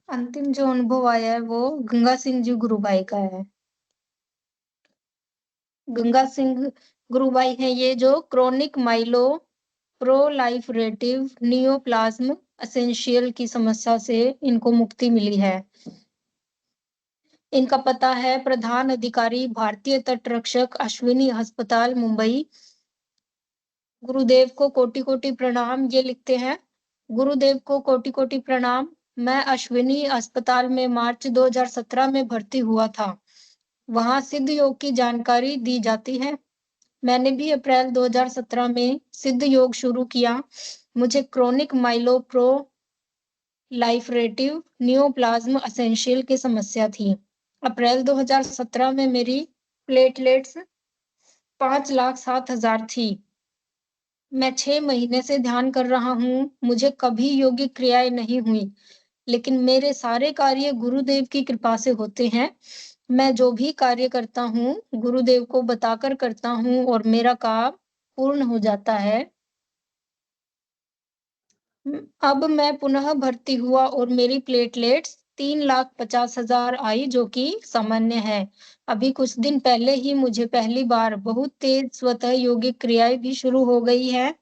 अंतिम जो अनुभव आया है वो गंगा सिंह जी गुरुभाई का है। गंगा सिंह गुरुभाई हैं ये जो क्रोनिक माइलो प्रोलाइफरेटिव नियोप्लाज्म एसेंशियल की समस्या से इनको मुक्ति मिली है। इनका पता है प्रधान अधिकारी भारतीय तट रक्षक अश्विनी अस्पताल मुंबई। गुरुदेव को कोटि कोटि प्रणाम। ये लिखते हैं, गुरुदेव को कोटि कोटि प्रणाम। मैं अश्विनी अस्पताल में मार्च 2017 में भर्ती हुआ था। वहां सिद्ध योग की जानकारी दी जाती है। मैंने भी अप्रैल 2017 में सिद्ध योग शुरू किया। मुझे क्रोनिक माइलोप्रो लाइफरेटिव नियोप्लाज्म एसेंशियल की समस्या थी। अप्रैल 2017 में मेरी प्लेटलेट्स 5,07,000 थी। मैं 6 महीने से ध्यान कर रहा हूँ। मुझे कभी योगिक क्रियाएं नहीं हुई, लेकिन मेरे सारे कार्य गुरुदेव की कृपा से होते हैं। मैं जो भी कार्य करता हूँ, गुरुदेव को बताकर करता हूँ और मेरा काम पूर्ण हो जाता है। अब मैं पुनः भर्ती हुआ और मेरी प्लेटलेट्स 3,50,000 आई, जो कि सामान्य है। अभी कुछ दिन पहले ही मुझे पहली बार बहुत तेज स्वतः योगिक क्रियाएं भी शुरू हो गई है।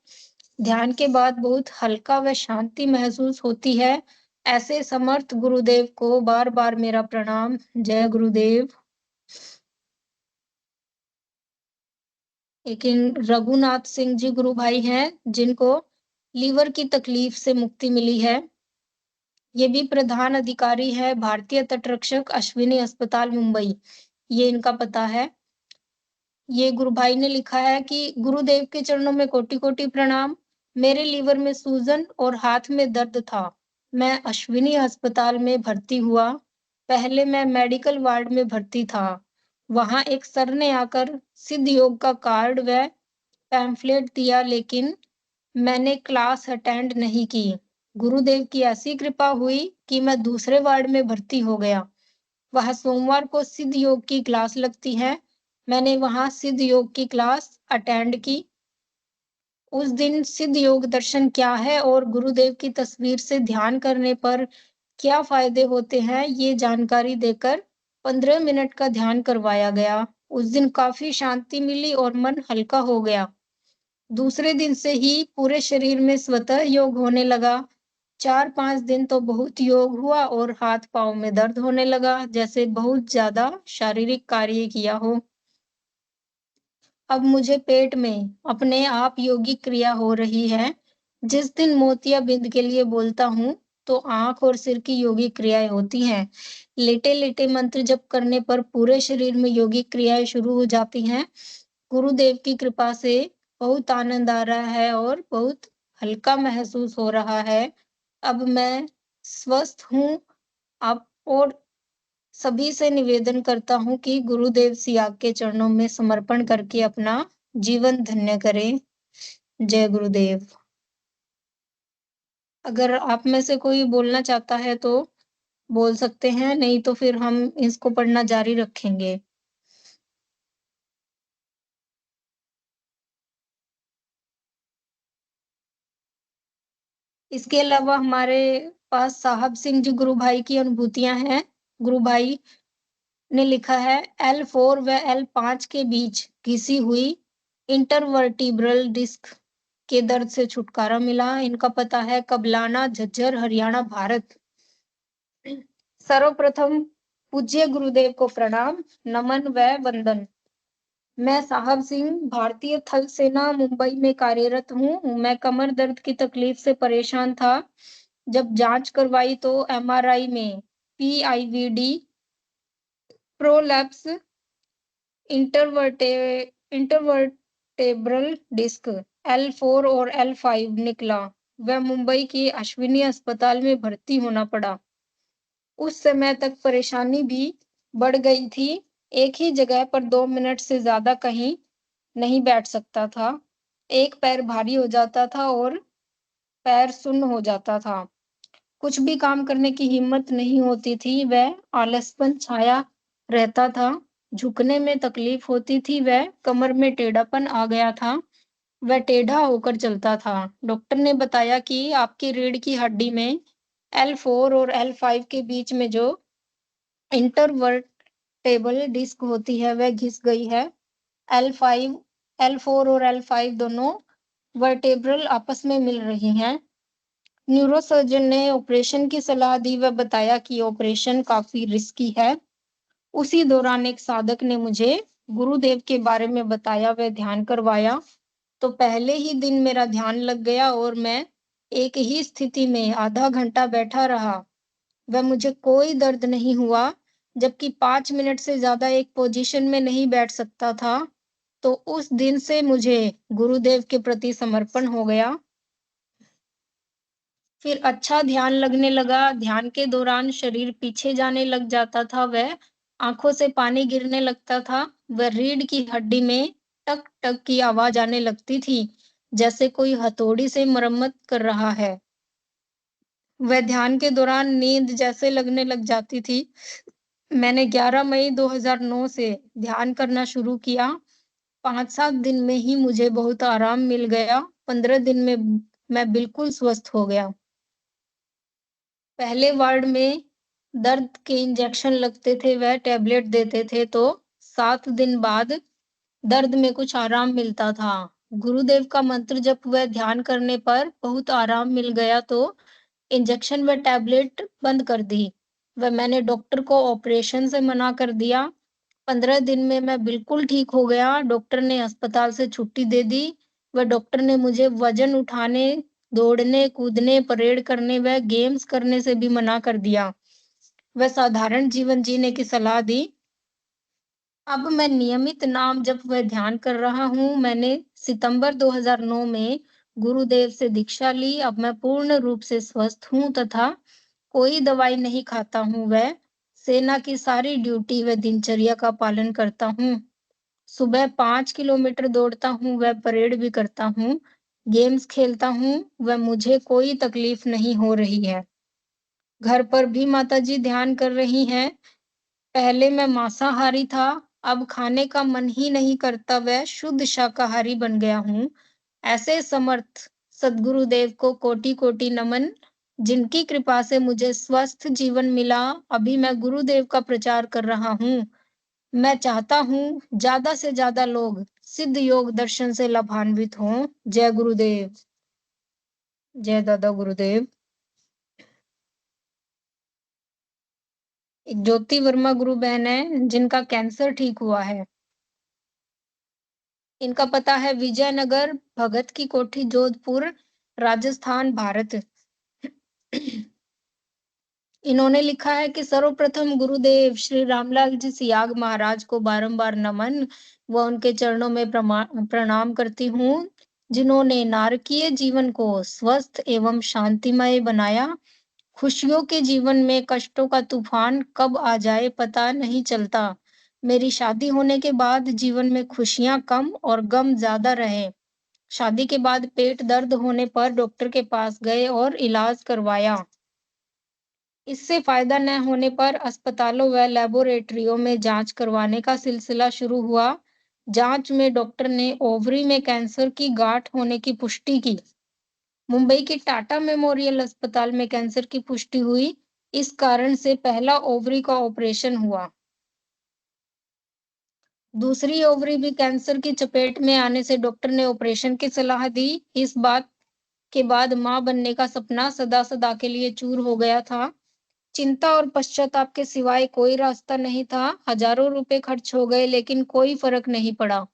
ध्यान के बाद बहुत हल्का व शांति महसूस होती है। ऐसे समर्थ गुरुदेव को बार-बार मेरा प्रणाम। जय गुरुदेव। लेकिन रघुनाथ सिंह जी गुरु भाई हैं, जिनको लीवर की तकलीफ से मुक्ति मिली है। ये भी प्रधान अधिकारी है भारतीय तट रक्षक अश्विनी अस्पताल मुंबई। ये इनका पता है। ये गुरु भाई ने लिखा है कि गुरुदेव के चरणों में कोटि कोटि प्रणाम। मेरे लीवर में सूजन और हाथ में दर्द था। मैं अश्विनी अस्पताल में भर्ती हुआ। पहले मैं मेडिकल वार्ड में भर्ती था। वहां एक सर ने आकर सिद्ध योग का कार्ड व पैम्फलेट दिया, लेकिन मैंने क्लास अटेंड नहीं की। गुरुदेव की ऐसी कृपा हुई कि मैं दूसरे वार्ड में भर्ती हो गया। वह सोमवार को सिद्ध योग की क्लास लगती है। मैंने वहां सिद्ध योग की क्लास अटेंड की। उस दिन सिद्ध योग दर्शन क्या है और गुरुदेव की तस्वीर से ध्यान करने पर क्या फायदे होते हैं, ये जानकारी देकर 15 मिनट का ध्यान करवाया गया। उस दिन काफी शांति मिली और मन हल्का हो गया। दूसरे दिन से ही पूरे शरीर में स्वतः योग होने लगा। 4-5 दिन तो बहुत योग हुआ और हाथ-पाँव में दर्द होने लगा, जैसे बहुत ज़्यादा शारीरिक कार्य किया हो। अब मुझे पेट में अपने आप योगिक क्रिया हो रही है। जिस दिन मोतियाबिंद के लिए बोलता हूँ, तो आँख और सिर की योगिक क्रियाएँ होती हैं। लेटे-लेटे मंत्र जप करने पर पूरे शरीर में योगिक क्रियाएँ शुरू हो जाती हैं। गुरुदेव की कृपा से बहुत आनंद आ रहा है और बहुत हल्का महसूस हो रहा है। अब मैं स्वस्थ हूँ। आप और सभी से निवेदन करता हूँ कि गुरुदेव सियाग के चरणों में समर्पण करके अपना जीवन धन्य करें। जय गुरुदेव। अगर आप में से कोई बोलना चाहता है तो बोल सकते हैं, नहीं तो फिर हम इसको पढ़ना जारी रखेंगे। इसके अलावा हमारे पास साहब सिंह जी गुरु भाई की अनुभूतियाँ हैं। गुरु भाई ने लिखा है, L4 व L5 के बीच घिसी हुई इंटरवर्टिब्रल डिस्क के दर्द से छुटकारा मिला। इनका पता है कबलाना, झज्जर, हरियाणा, भारत। सर्वप्रथम पूज्य गुरुदेव को प्रणाम, नमन व वंदन। मैं साहब सिंह भारतीय थल सेना मुंबई में कार्यरत हूँ। मैं कमर दर्द की तकलीफ से परेशान था। जब जांच करवाई तो एमआरआई में पीआईवीडी, प्रोलैप्स, इंटरवर्टे इंटरवर्टेब्रल डिस्क L4 और L5 निकला। वह मुंबई के अश्विनी अस्पताल में भर्ती होना पड़ा। उस समय तक परेशानी भी बढ़ गई थी। एक ही जगह पर 2 मिनट से ज्यादा कहीं नहीं बैठ सकता था। एक पैर भारी हो जाता था और पैर सुन्न हो जाता था। कुछ भी काम करने की हिम्मत नहीं होती थी। वह आलसपन छाया रहता था। झुकने में तकलीफ होती थी। वह कमर में टेढ़ापन आ गया था। वह टेढ़ा होकर चलता था। डॉक्टर ने बताया कि आपकी रीढ़ की हड्डी में L4 और L5 के बीच में जो इंटरवर्टेबल डिस्क होती है वह घिस गई है। L5 L4 और L5 दोनों वर्टेब्रल आपस में मिल रही हैं। न्यूरोसर्जन ने ऑपरेशन की सलाह दी व बताया कि ऑपरेशन काफी रिस्की है। उसी दौरान एक साधक ने मुझे गुरुदेव के बारे में बताया व ध्यान करवाया। तो पहले ही दिन मेरा ध्यान लग गया और मैं एक ही स्थिति में आधा घंटा बैठा रहा व मुझे कोई दर्द नहीं हुआ, जबकि 5 मिनट से ज़्यादा एक पोजीशन में नहीं बैठ सकता था। तो उस दिन से मुझे गुरुदेव के प्रति समर्पण हो गया। फिर अच्छा ध्यान लगने लगा। ध्यान के दौरान शरीर पीछे जाने लग जाता था व आँखों से पानी गिरने लगता था व रीढ़ की हड्डी में टक-टक की आवाज़ आने लगती थी, जैसे कोई हथौड़ी से मरम्मत कर रहा है। वह ध्यान के दौरान नींद जैसे लगने लग जाती थी। मैंने 11 मई 2009 से ध्यान करना शुरू किया। 5-7 दिन में ही मुझे बहुत आराम मिल गया। 15 दिन में मैं बिल्कुल स्वस्थ हो गया। पहले वार्ड में दर्द के इंजेक्शन लगते थे, वह टैबलेट देते थे, तो 7 दिन बाद दर्द में कुछ आराम मिलता था। गुरुदेव का मंत्र जप व ध्यान करने पर बहुत आराम मिल गया, तो इंजेक्शन व टैबलेट बंद कर दी व मैंने डॉक्टर को ऑपरेशन से मना कर दिया। 15 दिन में मैं बिल्कुल ठीक हो गया। डॉक्टर ने अस्पताल से छुट्टी दे दी व डॉक्टर ने मुझे वजन उठाने, दौड़ने, कूदने, परेड करने व गेम्स करने से भी मना कर दिया। वह साधारण जीवन जीने की सलाह दी। अब मैं नियमित नाम जप व ध्यान कर रहा हूँ। मैंने सितंबर 2009 में गुरुदेव से दीक्षा ली। अब मैं पूर्ण रूप से स्वस्थ हूँ तथा कोई दवाई नहीं खाता हूँ। वह सेना की सारी ड्यूटी व दिनचर्या का पालन करता हूँ। सुबह 5 किलोमीटर दौड़ता हूँ व परेड भी करता हूँ। गेम्स खेलता हूँ व मुझे कोई तकलीफ नहीं हो रही है। घर पर भी माताजी ध्यान कर रही हैं। पहले मैं मांसाहारी था, अब खाने का मन ही नहीं करता व शुद्ध शाकाहारी बन गया हूँ। ऐसे समर्थ सद्गुरुदेव को कोटि-कोटि नमन, जिनकी कृपा से मुझे स्वस्थ जीवन मिला। अभी मैं गुरुदेव का प्रचार कर रहा हूँ। मैं चाहता हूँ ज़्यादा से ज़्यादा लोग सिद्ध योग दर्शन से लाभान्वित हों। जय गुरुदेव। जय दादा गुरुदेव। एक ज्योति वर्मा गुरु बहन है, जिनका कैंसर ठीक हुआ है। इनका पता है विजयनगर, भगत की कोठी, जोधपुर, राजस्थान, भारत। इन्होंने लिखा है कि सर्वप्रथम गुरुदेव श्री रामलाल जी सियाग महाराज को बारंबार नमन व उनके चरणों में प्रणाम करती हूँ, जिन्होंने नारकीय जीवन को स्वस्थ एवं शांतिमय बनाया। खुशियों के जीवन में कष्टों का तूफान कब आ जाए पता नहीं चलता। मेरी शादी होने के बाद जीवन में खुशियां कम और गम ज्यादा रहे। शादी के बाद पेट दर्द होने पर डॉक्टर के पास गए और इलाज करवाया। इससे फायदा न होने पर अस्पतालों व लेबोरेटरियों में जांच करवाने का सिलसिला शुरू हुआ। जांच में डॉक्टर ने ओवरी में कैंसर की गांठ होने की पुष्टि की। मुंबई के टाटा मेमोरियल अस्पताल में कैंसर की पुष्टि हुई। इस कारण से पहला ओवरी का ऑपरेशन हुआ। दूसरी ओवरी भी कैंसर की चपेट में आने से डॉक्टर ने ऑपरेशन की सलाह दी। इस बात के बाद मां बनने का सपना सदा सदा के लिए चूर हो गया था। चिंता और पश्चाताप के सिवाय कोई रास्ता नहीं था। हजारों रुपए खर्च हो गए, लेकिन कोई फर्क नहीं पड़ा।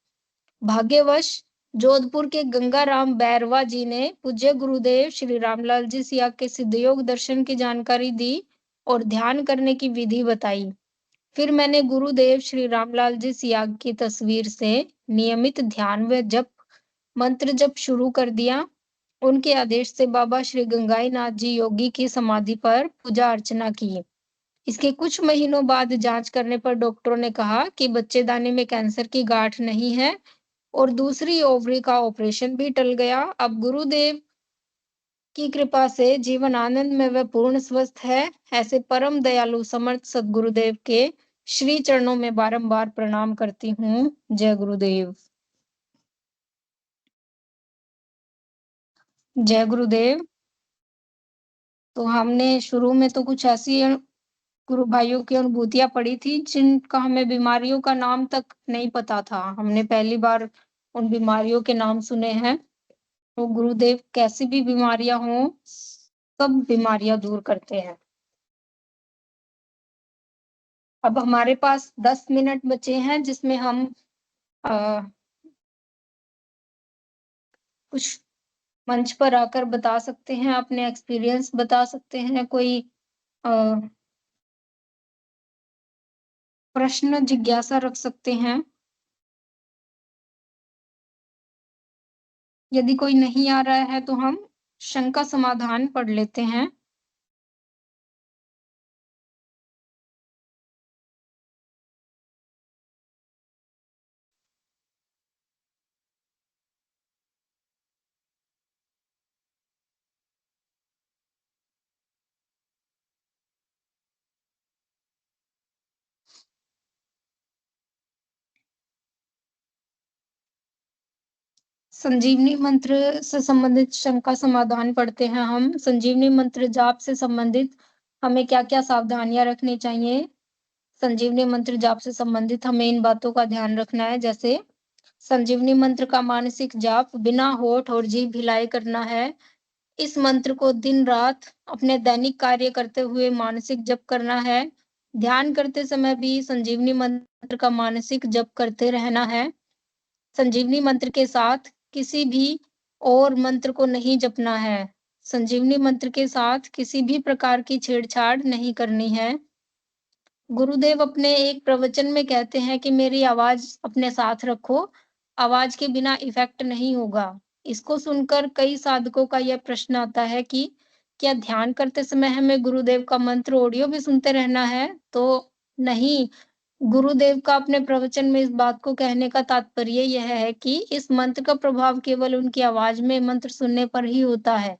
भाग्यवश जोधपुर के गंगाराम बैरवा जी ने पूज्य गुरुदेव श्री रामलाल जी सियाग के सिद्धयोग दर्शन की जानकारी दी और ध्यान करने की विधि बताई। फिर मैंने गुरुदेव श्री रामलाल जी सियाग की तस्वीर से नियमित ध्यान व जप मंत्र जप शुरू कर दिया। उनके आदेश से बाबा श्री गंगाई नाथ जी योगी की समाधि पर पूजा अर्चना की। इसके कुछ महीनों बाद जांच करने पर डॉक्टरों ने कहा कि बच्चेदानी में कैंसर की गांठ नहीं है और दूसरी ओवरी का ऑपरेशन भी टल गया। अब गुरुदेव की कृपा से जीवन आनंद में व पूर्ण स्वस्थ है। ऐसे परम दयालु समर्थ सद्गुरुदेव के श्री चरणों में बारंबार प्रणाम करती हूँ। जय गुरुदेव। जय गुरुदेव। तो हमने शुरू में तो कुछ ऐसी गुरु भाइयों की अनुभूतियाँ पड़ी थी जिनका हमें बीमारियों का नाम तक नहीं पता था। हमने पहली बार उन बीमारियों के नाम सुने हैं। तो गुरुदेव कैसी भी बीमारियाँ हों, सब बीमारियाँ दूर करते हैं। अब हमारे पास 10 मिनट बचे हैं जिसमें हम अ, कुछ मंच पर आकर बता सकते हैं, अपने एक्सपीरियंस बता सकते हैं, कोई अ, प्रश्न जिज्ञासा रख सकते हैं। यदि कोई नहीं आ रहा है तो हम शंका समाधान पढ़ लेते हैं। संजीवनी मंत्र से संबंधित शंका समाधान पढ़ते हैं हम। संजीवनी मंत्र जाप से संबंधित हमें क्या-क्या सावधानियाँ रखनी चाहिए? संजीवनी मंत्र जाप से संबंधित हमें इन बातों का ध्यान रखना है, जैसे संजीवनी मंत्र का मानसिक जाप बिना होठ और जीभ हिलाए करना है। इस मंत्र को दिन-रात अपने दैनिक कार्य करते हुए मानसिक जप करना है। ध्यान करते समय भी संजीवनी मंत्र का मानसिक जप करते रहना है। संजीवनी मंत्र के साथ किसी भी और मंत्र को नहीं जपना है। संजीवनी मंत्र के साथ किसी भी प्रकार की छेड़छाड़ नहीं करनी है। गुरुदेव अपने एक प्रवचन में कहते हैं कि मेरी आवाज़ अपने साथ रखो, आवाज़ के बिना इफ़ेक्ट नहीं होगा। इसको सुनकर कई साधकों का यह प्रश्न आता है कि क्या ध्यान करते समय हमें गुरुदेव का मंत्र ऑडियो भी सुनते रहना है? तो नहीं, गुरुदेव का अपने प्रवचन में इस बात को कहने का तात्पर्य यह है कि इस मंत्र का प्रभाव केवल उनकी आवाज़ में मंत्र सुनने पर ही होता है।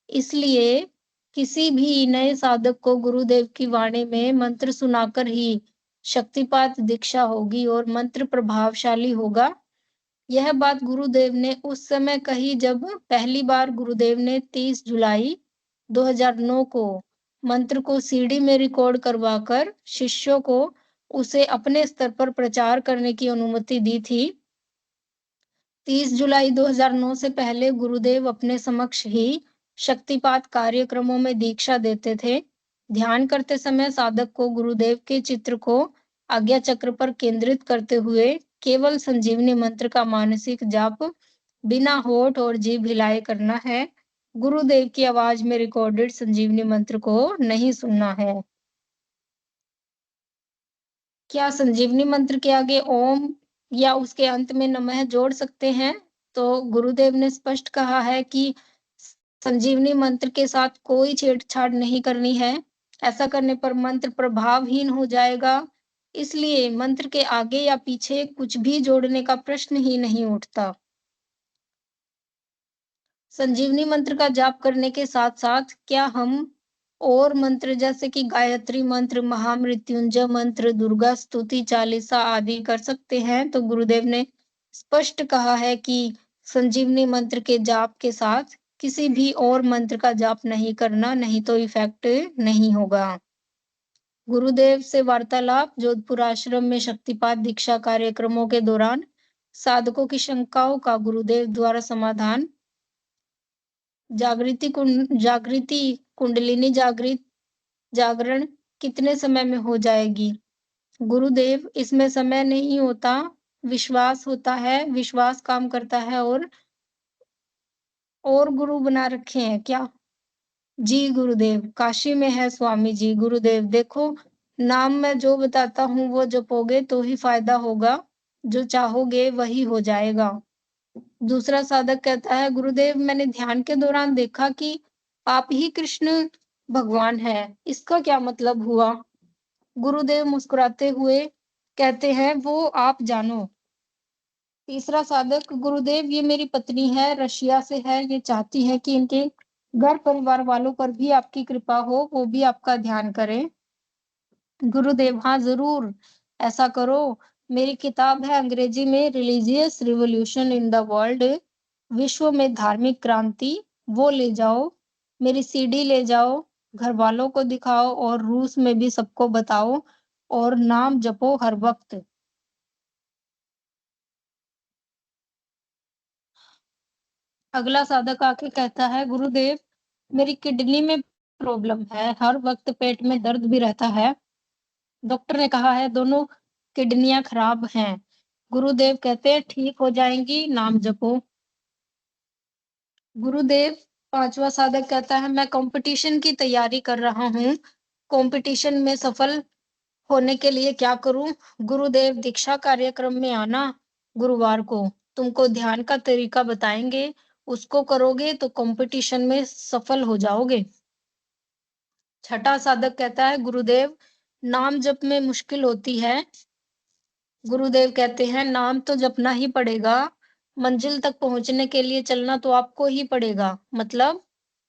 इसलिए किसी भी नए साधक को गुरुदेव की वाणी में मंत्र सुनाकर ही शक्तिपात दीक्षा होगी और मंत्र प्रभावशाली होगा। यह बात गुरुदेव ने उस समय कही जब पहली बार गुरुदेव ने 30 जुलाई 2009 को मंत्र को सीडी में रिकॉर्ड करवाकर शिष्यों को उसे अपने स्तर पर प्रचार करने की अनुमति दी थी। 30 जुलाई 2009 से पहले गुरुदेव अपने समक्ष ही शक्तिपात कार्यक्रमों में दीक्षा देते थे। ध्यान करते समय साधक को गुरुदेव के चित्र को आज्ञा चक्र पर केंद्रित करते हुए केवल संजीवनी मंत्र का मानसिक जाप बिना होठ और जीभ हिलाए करना है। गुरुदेव की आवाज में रिकॉर्डेड संजीवनी मंत्र को नहीं सुनना है। क्या संजीवनी मंत्र के आगे ओम या उसके अंत में नमः जोड़ सकते हैं? तो गुरुदेव ने स्पष्ट कहा है कि संजीवनी मंत्र के साथ कोई छेड़छाड़ नहीं करनी है। ऐसा करने पर मंत्र प्रभावहीन हो जाएगा। इसलिए मंत्र के आगे या पीछे कुछ भी जोड़ने का प्रश्न ही नहीं उठता। संजीवनी मंत्र का जाप करने के साथ-साथ क्या हम और मंत्र जैसे कि गायत्री मंत्र, महामृत्युंजय मंत्र, दुर्गा स्तुति चालीसा आदि कर सकते हैं? तो गुरुदेव ने स्पष्ट कहा है कि संजीवनी मंत्र के जाप के साथ किसी भी और मंत्र का जाप नहीं करना, नहीं तो इफ़ेक्ट नहीं होगा। गुरुदेव से वार्तालाप जोधपुर आश्रम में शक्तिपात दीक्षा कार्यक्रमों के दौरान साधकों की शंकाओं का गुरुदेव द्वारा समाधान। जागृति कुंडलिनी जागरण कितने समय में हो जाएगी? गुरुदेव, इसमें समय नहीं होता, विश्वास होता है, विश्वास काम करता है और गुरु बना रखे हैं क्या? जी गुरुदेव, काशी में है स्वामी जी। गुरुदेव, देखो नाम मैं जो बताता हूँ वो जपोगे तो ही फ़ायदा होगा, जो चाहोगे वही हो जाएगा। दूसरा साधक कहता है, गुरुदेव मैंने ध्यान के दौरान देखा कि आप ही कृष्ण भगवान हैं, इसका क्या मतलब हुआ? गुरुदेव मुस्कुराते हुए कहते हैं, वो आप जानो। तीसरा साधक, गुरुदेव ये मेरी पत्नी है, रशिया से है, ये चाहती है कि इनके घर परिवार वालों पर भी आपकी कृपा हो, वो भी आपका ध्यान करें। गुरुदेव, हाँ ज़रूर, ऐसा करो। मेरी किताब है अंग्रेजी में religious revolution in the world, विश्व में धार्मिक क्रांति, वो ले जाओ। मेरी सीडी ले जाओ। घर वालों को दिखाओ और रूस में भी सबको बताओ और नाम जपो हर वक्त। अगला साधक आके कहता है, गुरुदेव मेरी किडनी में प्रॉब्लम है, हर वक्त पेट में दर्द भी रहता है। डॉक्टर ने कहा है दोनों किडनियां खराब हैं। गुरुदेव कहते हैं ठीक हो जाएंगी, नाम जपो। गुरुदेव पांचवा साधक कहता है, मैं कंपटीशन की तैयारी कर रहा हूँ, कंपटीशन में सफल होने के लिए क्या करूं? गुरुदेव दीक्षा कार्यक्रम में आना गुरुवार को, तुमको ध्यान का तरीका बताएंगे, उसको करोगे तो कंपटीशन में सफल हो जाओगे। छठा साधक कहता है, गुरुदेव नाम जप में मुश्किल होती है। गुरुदेव कहते हैं नाम तो जपना ही पड़ेगा, मंजिल तक पहुंचने के लिए चलना तो आपको ही पड़ेगा, मतलब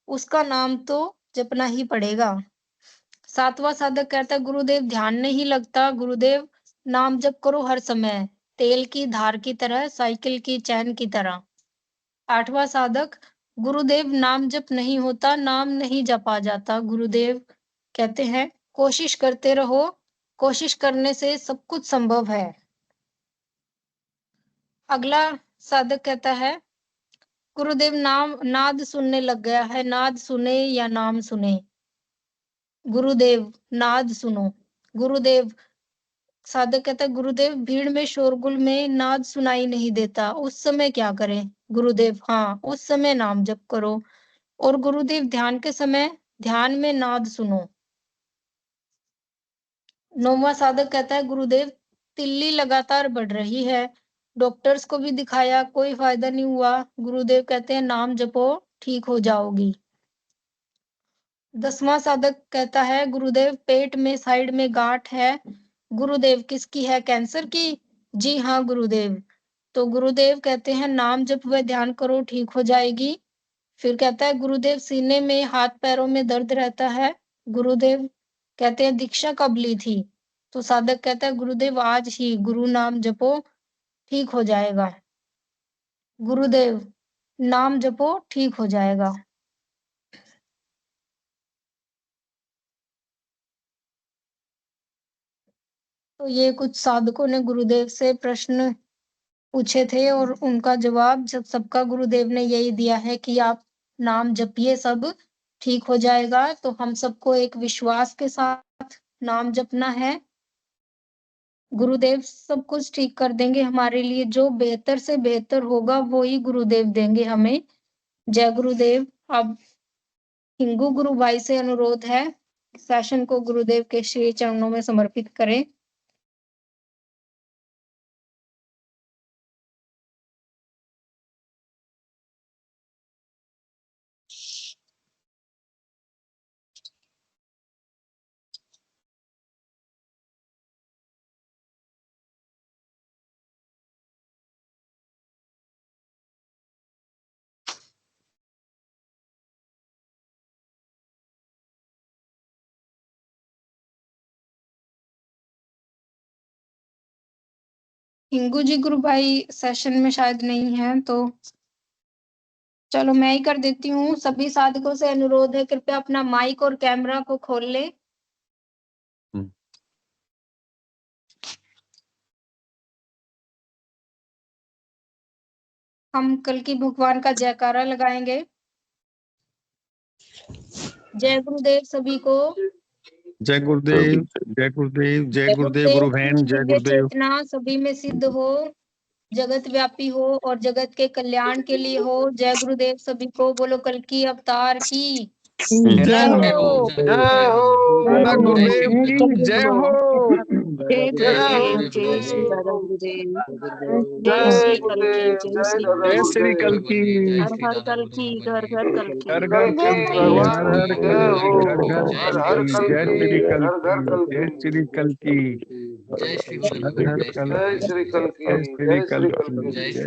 उसका नाम तो जपना ही पड़ेगा। सातवां साधक कहता है, गुरुदेव ध्यान नहीं लगता। गुरुदेव नाम जप करो हर समय, तेल की धार की तरह, साइकिल की चैन की तरह। आठवां साधक, गुरुदेव नाम जप नहीं होता, नाम नहीं जपा जाता। गुरुदेव कहते हैं कोशिश करते रहो, कोशिश करने से सब कुछ संभव है। अगला साधक कहता है, गुरुदेव नाम नाद सुनने लग गया है, नाद सुने या नाम सुने? गुरुदेव नाद सुनो। गुरुदेव साधक कहता है, गुरुदेव भीड़ में शोरगुल में नाद सुनाई नहीं देता, उस समय क्या करें? गुरुदेव हाँ, उस समय नाम जप करो। और गुरुदेव ध्यान के समय ध्यान में नाद सुनो। नौवां साधक कहता है, गुरुदेव तिल्ली लगातार बढ़ रही है, डॉक्टर्स को भी दिखाया, कोई फायदा नहीं हुआ। गुरुदेव कहते हैं नाम जपो, ठीक हो जाओगी। 10वां साधक कहता है, गुरुदेव पेट में साइड में गांठ है। गुरुदेव किसकी है? कैंसर की? जी हाँ गुरुदेव। तो गुरुदेव कहते हैं नाम जप व ध्यान करो, ठीक हो जाएगी। फिर कहता है, गुरुदेव सीने में हाथ पैरों में दर्द रहता है। गुरुदेव कहते हैं दीक्षा कब ली थी? तो साधक कहता है, गुरुदेव आज ही, गुरु नाम जपो, ठीक हो जाएगा। गुरुदेव नाम जपो, ठीक हो जाएगा। तो ये कुछ साधकों ने गुरुदेव से प्रश्न पूछे थे और उनका जवाब जब सबका गुरुदेव ने यही दिया है कि आप नाम जपिए, सब ठीक हो जाएगा। तो हम सबको एक विश्वास के साथ नाम जपना है, गुरुदेव सब कुछ ठीक कर देंगे हमारे लिए, जो बेहतर से बेहतर होगा वो ही गुरुदेव देंगे हमें। जय गुरुदेव। अब हिंगू गुरु भाई से अनुरोध है, सेशन को गुरुदेव के श्री चरणों में समर्पित करें। हिंगू जी गुरु भाई सेशन में शायद नहीं है, तो चलो मैं ही कर देती हूँ। सभी साधकों से अनुरोध है, कृपया अपना माइक और कैमरा को खोल ले। हम कल की भगवान का जयकारा लगाएंगे। जय गुरुदेव सभी को। जय गुरुदेव, जय गुरुदेव, जय गुरुदेव, गुरु बहन, जय गुरुदेव। चेतना सभी में सिद्ध हो, जगत व्यापी हो और जगत के कल्याण के लिए हो। जय गुरुदेव सभी को। बोलो कल की अवतार की जय हो, जय हो, दादा गुरुदेव की जय हो। जय श्री दादा गुरुदेव, जय श्री कल की, जय श्री जय श्री कल की, हर हर कल की, घर घर कल की, घर घर कल की, हर हर कल की, घर घर कल की, जय श्री कल की, जय श्री कल की, जय श्री हर हर कल, जय श्री कल की, जय श्री कल की, जय